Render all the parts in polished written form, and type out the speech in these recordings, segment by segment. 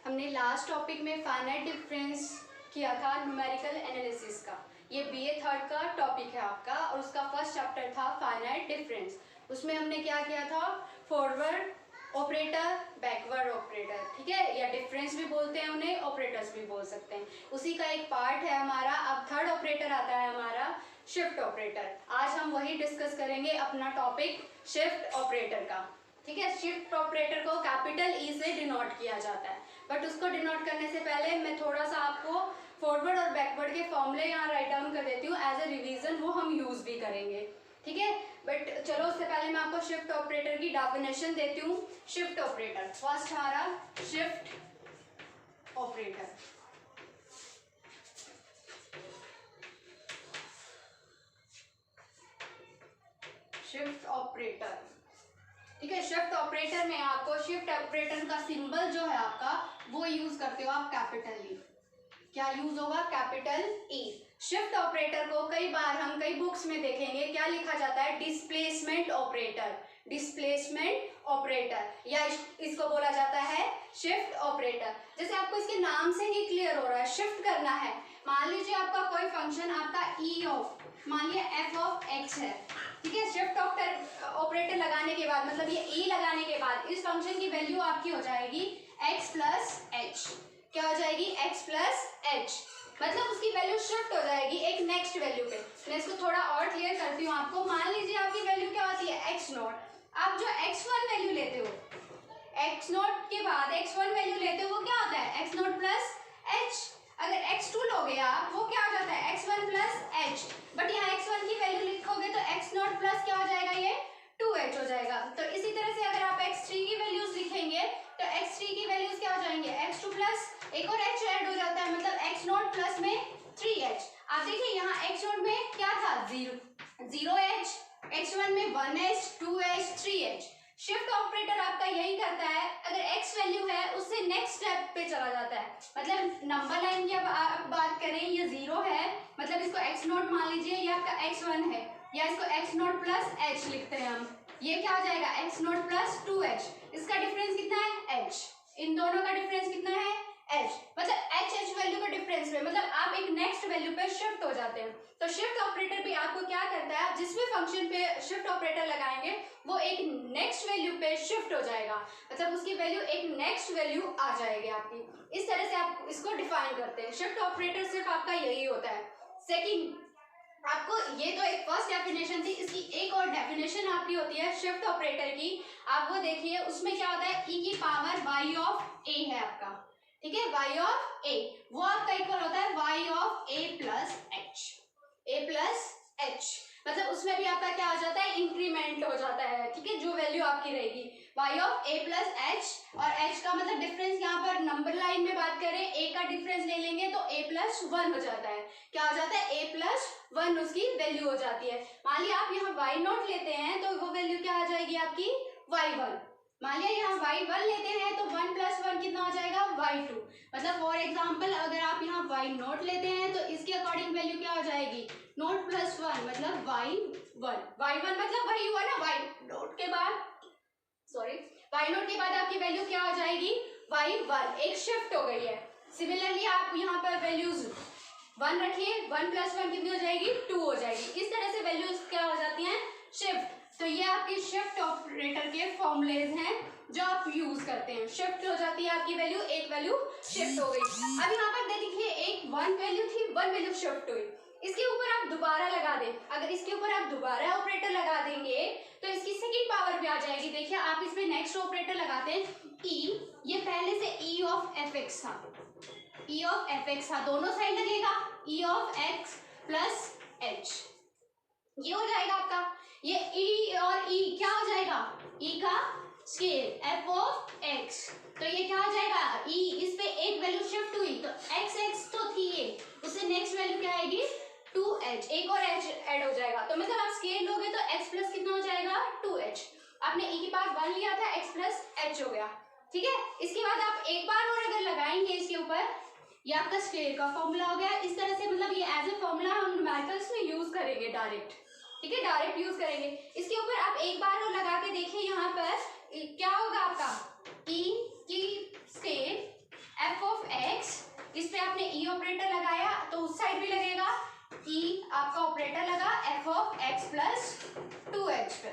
हमने last topic में finite difference किया था न्यूमेरिकल एनालिसिस का। ये बीए थर्ड का टॉपिक है आपका और उसका फर्स्ट चैप्टर था फाइनाइट डिफरेंस। उसमें हमने क्या किया था, फॉरवर्ड ऑपरेटर, बैकवर्ड ऑपरेटर, ठीक है, या डिफरेंस भी बोलते हैं उन्हें, ऑपरेटर्स भी बोल सकते हैं। उसी का एक पार्ट है हमारा। अब थर्ड ऑपरेटर आता है हमारा शिफ्ट ऑपरेटर। आज हम वही डिस्कस करेंगे अपना टॉपिक शिफ्ट ऑपरेटर का, ठीक है। शिफ्ट ऑपरेटर को कैपिटल ई से डिनोट किया जाता है, बट उसको डिनोट करने से पहले मैं थोड़ा सा आपको फॉरवर्ड और बैकवर्ड के फॉर्मूले यहाँ राइट डाउन कर देती हूँ एज ए रिवीजन, वो हम यूज भी करेंगे, ठीक है। बट चलो उससे पहले मैं आपको शिफ्ट ऑपरेटर की डेफिनेशन देती हूँ। शिफ्ट ऑपरेटर, फर्स्ट हमारा शिफ्ट ऑपरेटर। शिफ्ट ऑपरेटर, ठीक है। शिफ्ट ऑपरेटर में आपको शिफ्ट ऑपरेटर का सिंबल जो है आपका वो यूज करते हो आप कैपिटल ई। क्या यूज होगा? Capital E. शिफ्ट ऑपरेटर को कई बार हम कई बुक्स में देखेंगे क्या लिखा जाता है, डिस्प्लेसमेंट ऑपरेटर, डिस्प्लेसमेंट ऑपरेटर, या इसको बोला जाता है शिफ्ट ऑपरेटर। जैसे आपको इसके नाम से ही क्लियर हो रहा है, शिफ्ट करना है। मान लीजिए आपका कोई फंक्शन आपका ई ऑफ, मान लिया एफ ऑफ एक्स है, ठीक है। शिफ्ट ऑपरेटर लगाने के बाद, मतलब ये ई लगाने के बाद इस फंक्शन की वैल्यू आपकी हो जाएगी एक्स प्लस एच। क्या हो जाएगी? एक्स प्लस एच, मतलब उसकी वैल्यू शिफ्ट हो जाएगी एक नेक्स्ट वैल्यू पे। मैं इसको थोड़ा और क्लियर करती हूँ आपको। मान लीजिए आपकी वैल्यू क्या होती है, एक्स नॉट। आप जो x1 वैल्यू लेते हो, एक्स नॉट के बाद x1 वैल्यू लेते हो, वो क्या होता है एक्स नॉट प्लस एच। अगर x2 लोगे आप, वो क्या हो जाता है x1 प्लस एच। बट यहाँ x1 की वैल्यू लिखोगे तो x नॉट प्लस क्या हो जाएगा, ये 2h हो जाएगा। तो इसी तरह से अगर आप x3 की वैल्यूज लिखेंगे तो x3 की वैल्यूज क्या हो जाएंगे, x2 प्लस एक और h ऐड हो जाता है, मतलब x नॉट प्लस में 3h। आप देखिए यहाँ x नॉट में क्या था, 0h, x1 में 1h, 2h, 3h। Shift operator आपका यही करता है, अगर x वैल्यू है उससे नेक्स्ट स्टेप पे चला जाता है। मतलब नंबर लाइन की अब आप बात करें, ये 0 है, मतलब इसको x नॉट मान लीजिए, ये आपका x1 है, या इसको x नॉट प्लस h लिखते हैं हम। ये क्या हो जाएगा, x नॉट प्लस 2h। इसका डिफरेंस कितना है, h। इन दोनों का डिफरेंस कितना है, h। मतलब h वैल्यू का डिफरेंस में, मतलब आप एक नेक्स्ट वैल्यू पे शिफ्ट हो जाते हैं। तो शिफ्ट ऑपरेटर भी आपको क्या करता है, जिस भी फंक्शन पे शिफ्ट ऑपरेटर लगाएंगे वो एक नेक्स्ट वैल्यू पे शिफ्ट हो जाएगा, मतलब उसकी वैल्यू एक नेक्स्ट वैल्यू आ जाएगी आपकी। इस तरह से आप इसको डिफाइन करते हैं। शिफ्ट ऑपरेटर सिर्फ आपका यही होता है। सेकंड, आपको ये तो एक फर्स्ट डेफिनेशन थी, इसकी एक और डेफिनेशन आपकी होती है शिफ्ट ऑपरेटर की। आप वो देखिए, उसमें क्या होता है, e की पावर y ऑफ a है आपका, ठीक है, y ऑफ a, वो आपका इक्वल होता है y of a plus h। मतलब उसमें भी आपका क्या हो जाता है, इंक्रीमेंट हो जाता है, ठीक है, जो वैल्यू आपकी रहेगी y of a plus h। और h का मतलब डिफरेंस, यहाँ पर नंबर लाइन में बात करें a का डिफरेंस ले लेंगे तो a प्लस 1 हो जाता है। क्या हो जाता है, a प्लस 1 उसकी वैल्यू हो जाती है। मान लिया आप यहाँ y नॉट लेते हैं तो वो वैल्यू क्या आ जाएगी आपकी, y1। मान लिया यहाँ y1 लेते हैं तो 1 प्लस 1 कितना हो जाएगा, y2। मतलब फॉर एग्जाम्पल अगर आप यहाँ y नॉट लेते हैं तो इसके अकॉर्डिंग वैल्यू क्या हो जाएगी, नॉट प्लस 1 मतलब y1 मतलब वही हुआ ना, y नॉट के बाद, सॉरी, y नॉट के बाद आपकी वैल्यू क्या हो जाएगी, y1, एक शिफ्ट हो गई है। सिमिलरली आप यहाँ पर वैल्यूज 1 रखिए, 1 प्लस 1 कितनी हो जाएगी, 2 हो जाएगी। इस तरह से वैल्यूज क्या हो जाती हैं, शिफ्ट। तो ये आपकी शिफ्ट ऑपरेटर के फॉर्मूलेज हैं जो आप यूज करते हैं। शिफ्ट हो जाती है आपकी वैल्यू, एक वैल्यू शिफ्ट हो गई। अब यहाँ पर देखिए, एक 1 वैल्यू थी, 1 वैल्यू शिफ्ट हुई, इसके ऊपर आप दोबारा लगा दें। अगर इसके ऊपर आप दोबारा ऑपरेटर लगा देंगे तो इसकी सेकंड पावर भी आ जाएगी। देखिए आप इसमें नेक्स्ट ऑपरेटर लगाते हैं e, ये पहले से e ऑफ fx था, e ऑफ fx था, दोनों साइड लगेगा e of x plus h, ये हो जाएगा आपका। ये e और e क्या हो जाएगा, e का स्केल f ऑफ x, तो ये क्या हो जाएगा, e, इस पे एक वैल्यू शिफ्ट हुई तो x तो थी ये, उससे नेक्स्ट वैल्यू क्या आएगी, 2h, एक और h ऐड हो जाएगा। तो मतलब आप स्केल लोगे तो x प्लस कितना हो जाएगा, 2h। आपने e की पावर 1 लिया था, x प्लस h हो गया, ठीक है। इसके बाद आप एक बार और अगर लगाएंगे इसके ऊपर, ये आपका स्केल का फॉर्मूला हो गया। इस तरह से मतलब ये एज ए फॉर्मूला हम न्यूमेरिकल्स में यूज करेंगे डायरेक्ट, ठीक है, डायरेक्ट यूज करेंगे। इसके ऊपर आप एक बार और लगा के देखिए, यहाँ पर क्या होगा आपका, e की स्केल ऑपरेटर भी लगेगा, ई आपका ऑपरेटर लगा F of x plus 2h पे,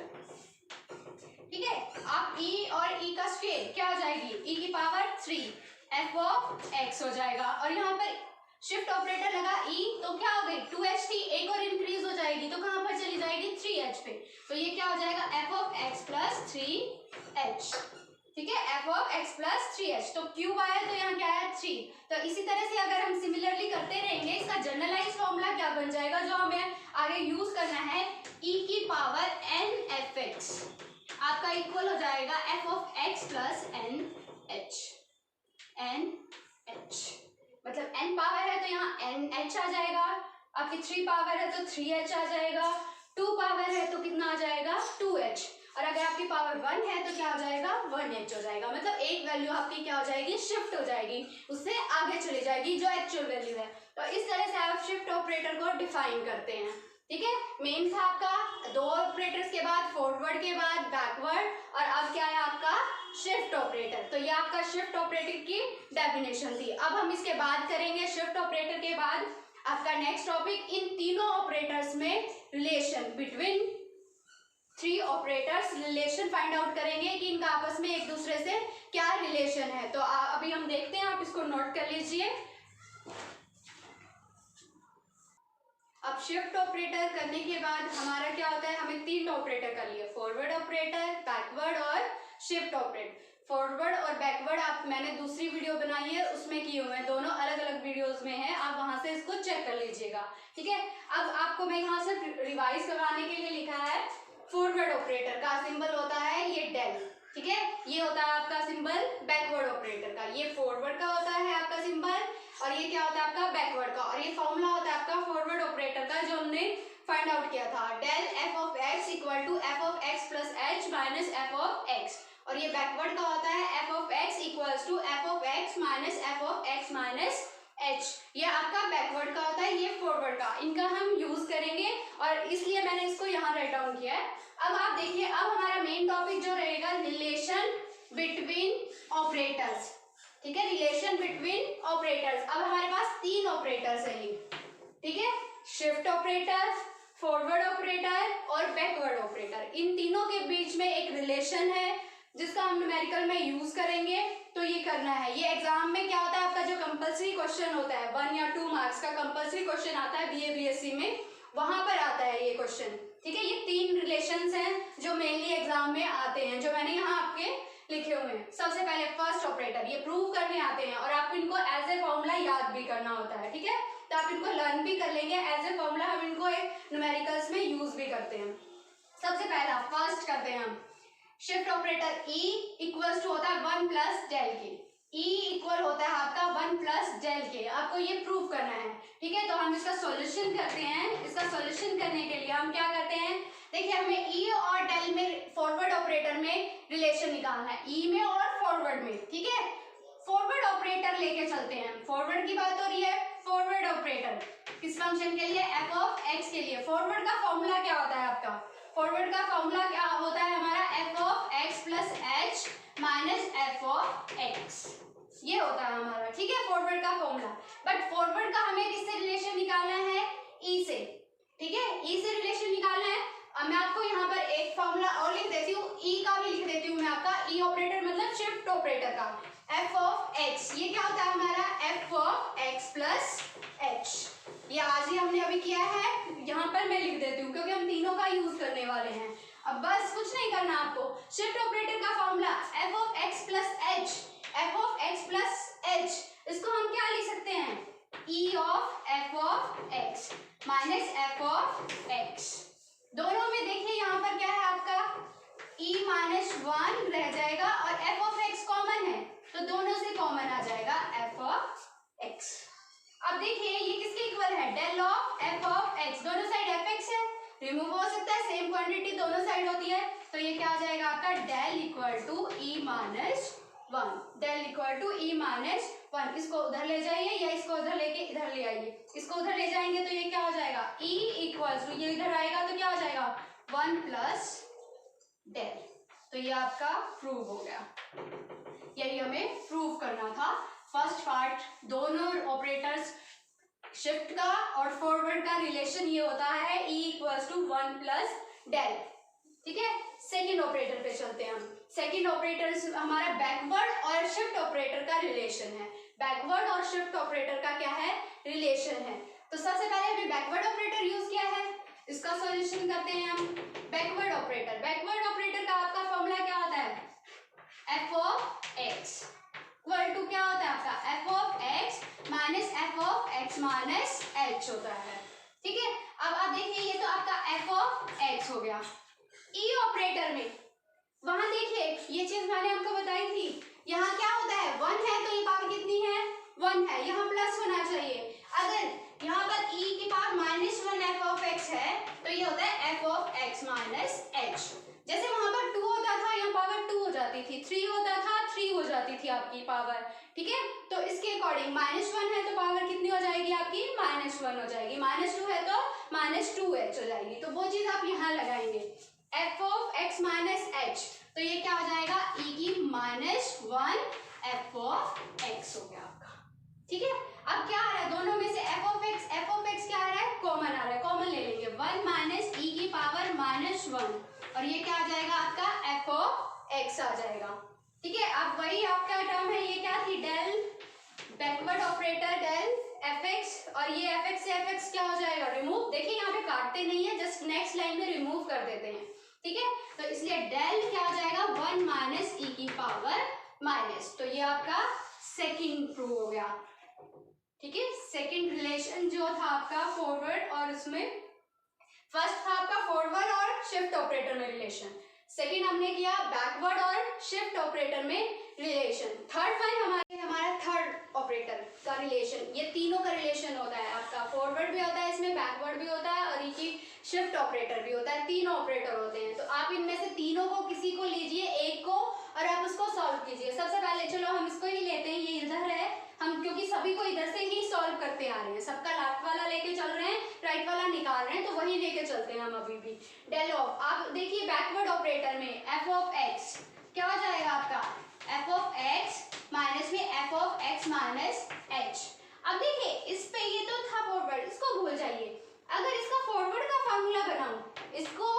ठीक है। आप ई और ई का स्क्वायर क्या हो जाएगी, ई की पावर 3 एफ ऑफ एक्स हो जाएगा, और यहाँ पर शिफ्ट ऑपरेटर लगा ई तो क्या हो गई 2h थी, एक और इंक्रीज हो जाएगी तो कहाँ पर चली जाएगी 3h पे, तो ये क्या हो जाएगा f of x plus 3h, ठीक है, f of x plus 3h। तो क्यूब आया तो यहाँ क्या आया 3। तो इसी तरह से अगर हम सिमिलरली करते रहेंगे, इसका जनरलाइज फॉर्मूला क्या बन जाएगा जो हमें आगे यूज करना है, e की पावर n एफ एक्स आपका इक्वल हो जाएगा f of x plus n h, मतलब n पावर है तो यहाँ NH आ जाएगा, आपकी 3 पावर है तो 3h आ जाएगा, 2 पावर है तो कितना आ जाएगा 2h, और अगर आपकी पावर 1 है तो क्या हो जाएगा 1h हो जाएगा, मतलब एक वैल्यू आपकी क्या हो जाएगी शिफ्ट हो जाएगी, उससे आगे चली जाएगी जो एक्चुअल वैल्यू है। तो इस तरह से आप शिफ्ट ऑपरेटर को डिफाइन करते हैं, ठीक है। मेन था आपका दो ऑपरेटर्स के बाद फॉरवर्ड के बाद बैकवर्ड, और अब क्या है आपका शिफ्ट ऑपरेटर। तो ये आपका शिफ्ट ऑपरेटर की डेफिनेशन थी। अब हम इसके बाद करेंगे शिफ्ट ऑपरेटर के बाद आपका नेक्स्ट टॉपिक, इन तीनों ऑपरेटर्स में relation between 3 operators, relation find out करेंगे कि इनका आपस में एक दूसरे से क्या रिलेशन है। तो अभी हम देखते हैं, आप इसको नोट कर लीजिए। अब शिफ्ट ऑपरेटर करने के बाद हमारा क्या होता है, हमें 3 ऑपरेटर कर लिए, फॉरवर्ड ऑपरेटर, बैकवर्ड और शिफ्ट ऑपरेटर। फॉरवर्ड और बैकवर्ड आप मैंने दूसरी वीडियो बनाई है उसमें किए हुए हैं, दोनों अलग अलग वीडियोस में है, आप वहां से इसको चेक कर लीजिएगा, ठीक है। अब आपको मैं यहाँ से रिवाइज करवाने के लिए लिखा है, फॉरवर्ड ऑपरेटर का सिंबल होता है ये डेल, ठीक है, ये होता है आपका सिंबल बैकवर्ड ऑपरेटर का, ये फॉरवर्ड का होता है आपका सिंबल, और ये क्या होता है आपका बैकवर्ड का, और ये फॉर्मूला होता है आपका फॉरवर्ड ऑपरेटर का जो हमने फाइंड आउट किया था, del f of x equal to f of x plus h minus f of x, और ये बैकवर्ड का होता है f of x equals to f of x minus h, ये आपका बैकवर्ड का होता है, ये फॉरवर्ड का, इनका हम यूज करेंगे और इसलिए मैंने इसको यहाँ राइट डाउन किया है। अब आप देखिए, अब हमारा मेन टॉपिक जो रहेगा रिलेशन बिटवीन ऑपरेटर्स, ठीक है, रिलेशन बिटवीन ऑपरेटर्स। अब हमारे पास 3 ऑपरेटर्स है ये, ठीक है, शिफ्ट ऑपरेटर, फॉरवर्ड ऑपरेटर और बैकवर्ड ऑपरेटर, इन तीनों के बीच में एक रिलेशन है जिसका हम न्यूमेरिकल में यूज करेंगे। तो ये करना है, ये एग्जाम में क्या होता है आपका जो कंपलसरी क्वेश्चन होता है 1 या 2 मार्क्स का कंपलसरी क्वेश्चन आता है बीए बीएससी में, वहां पर आता है ये क्वेश्चन, ठीक है। ये 3 रिलेशंस हैं जो मेनली एग्जाम में आते हैं, जो मैंने यहाँ आपके लिखे हुए हैं। सबसे पहले फर्स्ट ऑपरेटर, ये प्रूव करने आते हैं और आपको इनको एज ए फॉर्मूला याद भी करना होता है, ठीक है, तो आप इनको लर्न भी कर लेंगे एज ए फॉर्मूला, हम इनको न्यूमेरिकल्स में यूज भी करते हैं। सबसे पहला फर्स्ट करते हैं हम, shift operator E equals to होता है 1 प्लस डेल के, ई इक्वल होता है आपका 1 प्लस डेल के, आपको ये प्रूव करना है, ठीक है। तो हम इसका सॉल्यूशन करते हैं, इसका सॉल्यूशन करने के लिए हम क्या करते हैं, देखिए हमें ई और डेल में फॉरवर्ड ऑपरेटर में रिलेशन निकालना है, ई में और फॉरवर्ड में, ठीक है। फॉरवर्ड ऑपरेटर लेके चलते हैं, फॉरवर्ड की बात हो रही है, फॉरवर्ड ऑपरेटर किस फंक्शन के लिए, एफ ऑफ एक्स के लिए। फॉरवर्ड का फॉर्मूला क्या होता है आपका, फॉरवर्ड का फॉर्मूला क्या होता है हमारा, F of x plus h minus f of x, ये होता है हमारा, ठीक है, फॉरवर्ड का फॉर्मूला। बट फॉरवर्ड का हमें किससे रिलेशन निकालना है, ई से, ठीक है, ई से रिलेशन निकालना है। अब मैं आपको यहाँ पर एक फॉर्मूला और लिख देती हूँ, ई का भी लिख देती हूँ मैं आपका, ई ऑपरेटर मतलब शिफ्ट ऑपरेटर का, एफ ऑफ एक्स, ये क्या होता है हमारा F of x plus H, ये आज ही हमने अभी किया है, यहाँ पर मैं लिख देती हूँ क्योंकि हम तीनों का यूज करने वाले हैं। अब बस कुछ नहीं करना आपको, शिफ्ट ऑपरेटर का formula F of x plus H, F of x plus H, इसको हम क्या लिख सकते हैं, ई of F of x minus f of x. दोनों में देखिए यहाँ पर क्या है आपका e माइनस 1 रह जाएगा और f ऑफ x कॉमन है तो दोनों से कॉमन आ जाएगा f ऑफ x। अब देखिए ये किसके इक्वल है, del of f of x, दोनों साइड fx है, रिमूव हो सकता है, सेम क्वांटिटी दोनों साइड होती है, तो ये क्या आ जाएगा आपका del equal to e minus 1, del equal to e minus 1। इसको उधर ले जाइए या इसको उधर लेके इधर ले आइए, इसको उधर ले जाएंगे तो ये क्या हो जाएगा e इक्वल टू, ये इधर आएगा तो क्या हो जाएगा 1 प्लस डेल। तो ये आपका प्रूव हो गया, यही हमें प्रूव करना था। फर्स्ट पार्ट दोनों ऑपरेटर्स शिफ्ट का और फॉरवर्ड का रिलेशन ये होता है E equals to 1 plus del. ठीक है, सेकेंड ऑपरेटर पे चलते हैं हम। सेकेंड ऑपरेटर हमारा बैकवर्ड और शिफ्ट ऑपरेटर का रिलेशन है। बैकवर्ड और शिफ्ट ऑपरेटर का क्या है, रिलेशन है। तो सबसे पहले हमने बैकवर्ड ऑपरेटर यूज किया है, इसका सॉल्यूशन करते हैं हम। बैकवर्ड ऑपरेटर, बैकवर्ड ऑपरेटर का आपका फॉर्मूला क्या होता है, f of x equal to क्या होता है आपका, f of x minus f of x minus h होता है। ठीक है, अब आप देखिए ये तो आपका एफ ऑफ एक्स हो गया। ई ऑपरेटर में वहां देखिए ये चीज मैंने आपको बताई थी, यहाँ क्या होता है 1 है तो ये पावर कितनी है 1 है, यहाँ प्लस होना चाहिए। अगर यहाँ पर e की पावर -1 एफ ऑफ एक्स है तो ये होता है f of x minus H. जैसे वहां पर 2 होता था यहाँ पावर 2 हो जाती थी, 3 होता था 3 हो जाती थी आपकी पावर। ठीक है, तो इसके अकॉर्डिंग -1 है तो पावर कितनी हो जाएगी आपकी -1 हो जाएगी, -2 है तो -2h हो जाएगी। तो वो चीज आप यहाँ लगाएंगे F of x minus H, तो ये क्या हो जाएगा e की -1 एफ ऑफ एक्स हो गया आपका। ठीक है, अब क्या आ रहा है दोनों में से एफ ऑफ एक्स क्या आ रहा है, कॉमन आ रहा है, कॉमन ले लेंगे 1 माइनस e की पावर -1 और ये क्या आ जाएगा आपका एफ ऑफ एक्स आ जाएगा। ठीक है, अब वही आपका टर्म है, ये क्या थी del backward operator del f x, और ये एफ एक्स से एफ एक्स क्या हो जाएगा रिमूव। देखिए यहाँ पे काटते नहीं है, जस्ट नेक्स्ट लाइन में रिमूव कर देते हैं। ठीक है, तो इसलिए डेल क्या हो जाएगा 1 माइनस ई की पावर माइनस, तो ये आपका सेकंड प्रूव हो गया। ठीक है, सेकंड रिलेशन जो था आपका फॉरवर्ड और इसमें फर्स्ट था आपका फॉरवर्ड और शिफ्ट ऑपरेटर में रिलेशन, सेकंड हमने किया बैकवर्ड और शिफ्ट ऑपरेटर में रिलेशन, थर्ड वन हमारा थर्ड ऑपरेटर का रिलेशन। ये तीनों का रिलेशन होता है आपका, फॉरवर्ड भी होता है इसमें, बैकवर्ड भी होता है और ये शिफ्ट ऑपरेटर भी होता है, तीनों ऑपरेटर होते हैं। तो आप इनमें से तीनों को किसी को लीजिए एक को और आप उसको सॉल्व कीजिए। सबसे पहले चलो हम इसको ही लेते हैं, ये इधर है, हम क्योंकि सभी को इधर से ही सॉल्व करते आ रहे हैं, सबका लेफ्ट वाला लेके चल रहे हैं, राइट वाला निकाल रहे हैं, तो वही लेके चलते हैं हम अभी भी। डेल ऑफ, आप देखिए बैकवर्ड ऑपरेटर में एफ ऑफ एक्स क्या हो जाएगा आपका एफ ऑफ एक्स माइनस में F of x minus H. अब देखिए इस पे ये तो था फॉरवर्ड, इसको भूल जाइए। अगर इसका फॉरवर्ड का फार्मूला बनाऊं, इसको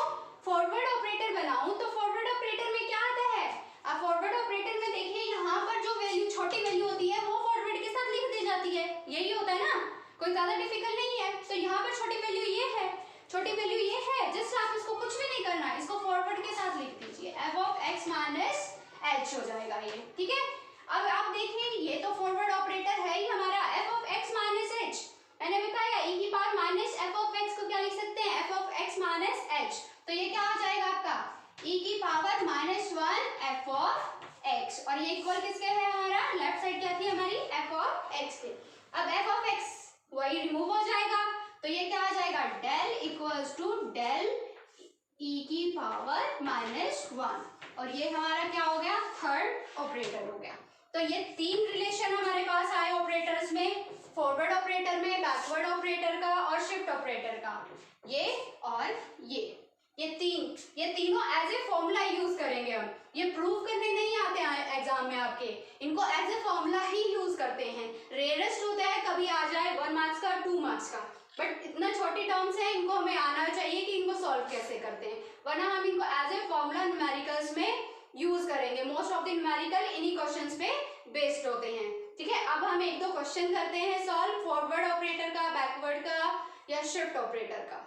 फॉरवर्ड ऑपरेटर बनाऊं, तो फॉरवर्ड ऑपरेटर में क्या आता है, अब फॉरवर्ड ऑपरेटर में देखिए यहाँ पर जो वैल्यू छोटी वैल्यू होती है वो फॉरवर्ड के साथ लिख दी जाती है, यही होता है ना, कोई ज्यादा डिफिकल्ट नहीं है। तो यहाँ पर छोटी वैल्यू ये है, छोटी वैल्यू ये है, जस्ट आप इसको कुछ भी नहीं करना है, इसको फॉरवर्ड के साथ लिख दीजिए, F of x minus H हो जाएगा ये। ठीक है, अब आप देखिए ये तो फॉरवर्ड ऑपरेटर है ही हमारा, F of x minus H, मैंने बताया e की power minus f of x को क्या लिख सकते हैं, F of x minus H, तो ये क्या हो जाएगा आपका e की पावर -1 एफ ऑफ एक्स, और ये इक्वल किसके है हमारा, लेफ्ट साइड क्या थी हमारी एफ ऑफ एक्स के। अब एफ ऑफ एक्स वही रिमूव हो जाएगा, तो ये क्या आ जाएगा del equals to del e की पावर -1, और ये हमारा क्या हो गया थर्ड ऑपरेटर हो गया। तो ये तीन रिलेशन हमारे पास आए ऑपरेटर्स में, फॉरवर्ड ऑपरेटर में, बैकवर्ड ऑपरेटर का और शिफ्ट ऑपरेटर का, ये और ये तीनों एज ए फॉर्मूला यूज करेंगे हम, ये प्रूव करने नहीं आते हैं एग्जाम में आपके, इनको एज ए फॉर्मूला ही यूज करते हैं। रेयरेस्ट होता है कभी आ जाए 1 मार्क्स का 2 मार्क्स का, बट इतना छोटी टर्म्स है, इनको हमें आना चाहिए कि इनको सॉल्व कैसे करते हैं, वरना हम इनको एज ए फॉर्मूला न्यूमेरिकल्स में यूज करेंगे। मोस्ट ऑफ द न्यूमेरिकल इन्हीं क्वेश्चंस पे बेस्ड होते हैं। ठीक है, अब हम एक दो क्वेश्चन करते हैं सॉल्व, फॉरवर्ड ऑपरेटर का, बैकवर्ड का या शिफ्ट ऑपरेटर का।